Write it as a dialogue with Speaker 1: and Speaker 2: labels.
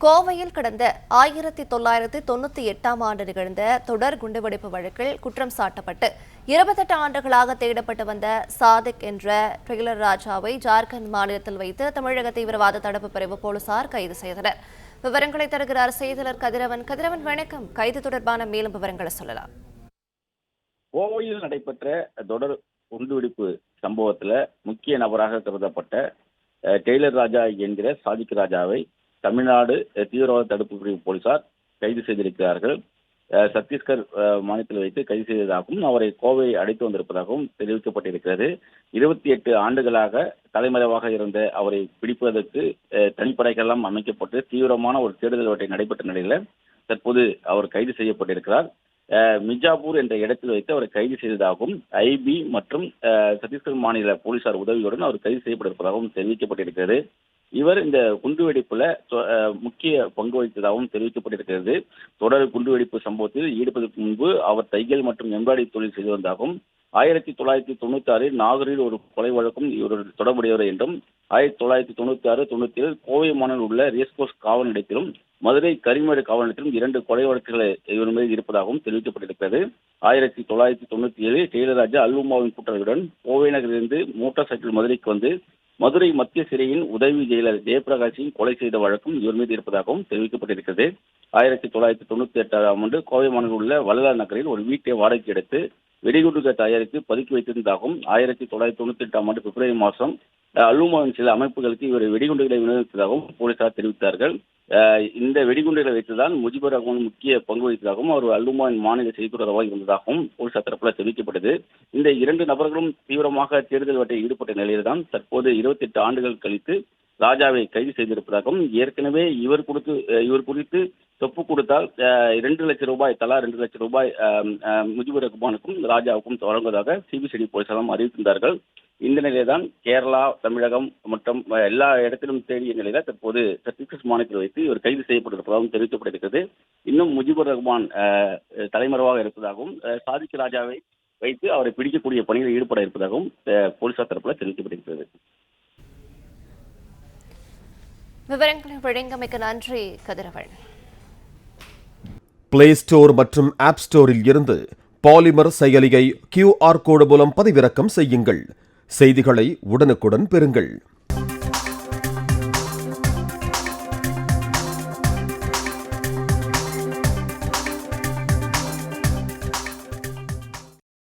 Speaker 1: கோவையில் கடந்த 1998ஆம் ஆண்டு நிகழ்ந்த தொடர் குண்டுவெடிப்பு வழக்கில் குற்றம் சாட்டப்பட்டு 28 ஆண்டுகளாக தேடப்பட்டு வந்த சாதிக் என்ற ட்ரெய்லர் ராஜாவை ஜார்க்கண்ட் மாநிலத்தில் வைத்து தமிழக தீவிரவாத தடுப்பு பிரிவு போலீசார் கைது செய்தனர். விவரங்களை தருகிறார் செய்தியாளர் கதிரவன். வணக்கம். கைது தொடர்பான மேலும் விவரங்களை சொல்லலாம்.
Speaker 2: கோவையில் நடைபெற்ற தொடர் குண்டுவெடிப்பு சம்பவத்தில் முக்கிய நபராக கருதப்பட்ட டெய்லர் ராஜா என்கிற சாதிக் ராஜாவை தமிழ்நாடு தீவிரவாத தடுப்பு பிரிவு போலீசார் கைது செய்திருக்கிறார்கள். சத்தீஸ்கர் மாநிலத்தில் வைத்து கைது செய்ததாகவும் அவரை கோவை அழைத்து வந்திருப்பதாகவும் தெரிவிக்கப்பட்டிருக்கிறது. 28 ஆண்டுகளாக தலைமறைவாக இருந்த அவரை பிடிப்பதற்கு தனிப்படைகளெல்லாம் அமைக்கப்பட்டு தீவிரமான ஒரு தேடுதல் வேட்டை நடைபெற்ற நிலையில் தற்போது அவர் கைது செய்யப்பட்டிருக்கிறார். மிர்ஜாப்பூர் என்ற இடத்தில் வைத்து அவரை கைது செய்ததாகவும் ஐபி மற்றும் சத்தீஸ்கர் மாநில போலீசார் உதவியுடன் அவர் கைது செய்யப்பட்டிருப்பதாகவும் தெரிவிக்கப்பட்டிருக்கிறது. இவர் இந்த குண்டுவெடிப்புல முக்கிய பங்கு வகித்ததாகவும் தெரிவிக்கப்பட்டிருக்கிறது. தொடர் குண்டுவெடிப்பு சம்பவத்தில் ஈடுபடுவதற்கு முன்பு அவர் தையல் மற்றும் எம்ப்ராய்டரி தொழில் செய்து வந்தாகவும் 1996 நாகரில் ஒரு கொலை வழக்கும் இவர் தொடர்புடையவர் என்றும் 1996-97 கோவை மாநிலம் உள்ள ரேஸ்கோர்ஸ் காவல் நிலையத்திலும் மதுரை கரிமேடு காவல் நிலையத்திலும் 2 கொலை வழக்குகள் இவர் மீது இருப்பதாகவும் தெரிவிக்கப்பட்டிருக்கிறது. 1997 டெய்லர் ராஜா அல்லுமாவின் கூட்டணியுடன் கோவை நகரிலிருந்து மோட்டார் சைக்கிள் மதுரைக்கு வந்து மதுரை மத்திய சிறையின் உதவி ஜெயிலர் ஜெயபிரகாஷின் கொலை செய்த வழக்கும் இவர் மீது இருப்பதாகவும் தெரிவிக்கப்பட்டிருக்கிறது. 1998ஆம் ஆண்டு கோவை மாநிலம் உள்ள வள்ளலார் நகரில் ஒரு வீட்டை வாடகைக்கு எடுத்து வெடிகுண்டுகள் தயாரித்து பதுக்கி வைத்திருந்ததாகவும் 1998ஆம் ஆண்டு பிப்ரவரி மாதம் அல்லுமாவின் சில அமைப்புகளுக்கு இவர் வெடிகுண்டுகளை விநியோகித்ததாகவும் போலீசார் தெரிவித்தார்கள். இந்த வெடிகுண்டுகளை வைத்துதான் முஜிபுர் ரஹ்மான் முக்கிய பங்கு வகித்ததாகவும் அவர் அல்லுமாவின் மாநில செய்தித்துறையாக இருந்ததாகவும் போலீசார் தரப்பில் தெரிவிக்கப்பட்டது. இந்த 2 நபர்களும் தீவிரமாக தேடுதல் வேட்டையில் ஈடுபட்ட நிலையில்தான் தற்போது 28 ஆண்டுகள் கழித்து ராஜாவை கைது செய்திருப்பதாகவும் ஏற்கனவே இவர் குறித்து தொப்பு கொடுத்தால் 2 லட்சம் ரூபாய் தலா 2 லட்சம் ரூபாய் முஜிபுர் ரஹ்மானுக்கும் ராஜாவுக்கும் வழங்குவதாக சிபிசிஐடி போலீசாரும் அறிவித்திருந்தார்கள். இந்த நிலையில்தான் கேரளா, தமிழகம் மற்றும் எல்லா இடத்திலும் தேடிய நிலையில தற்போது சத்தீஸ்கர் மாநிலத்தில் வைத்து இவர் கைது செய்யப்பட்டிருப்பதாகவும் தெரிவிக்கப்பட்டிருக்கிறது. இன்னும் முஜிபுர் ரஹ்மான் தலைமறைவாக இருப்பதாகவும் சாதிக் ராஜாவை வைத்து அவரை பிடிக்கக்கூடிய பணியில் ஈடுபட இருப்பதாகவும் போலீசார் தரப்பில் தெரிவிக்கப்பட்டிருக்கிறது.
Speaker 1: விவரங்களை வழங்கியமைக்கு நன்றி கதிரவன்.
Speaker 3: பிளே ஸ்டோர் மற்றும் ஆப் ஸ்டோரில் இருந்து பாலிமர் செயலியை QR கோடு மூலம் பதிவிறக்கம் செய்யுங்கள். செய்திகளை உடனுக்குடன் பெறுங்கள்.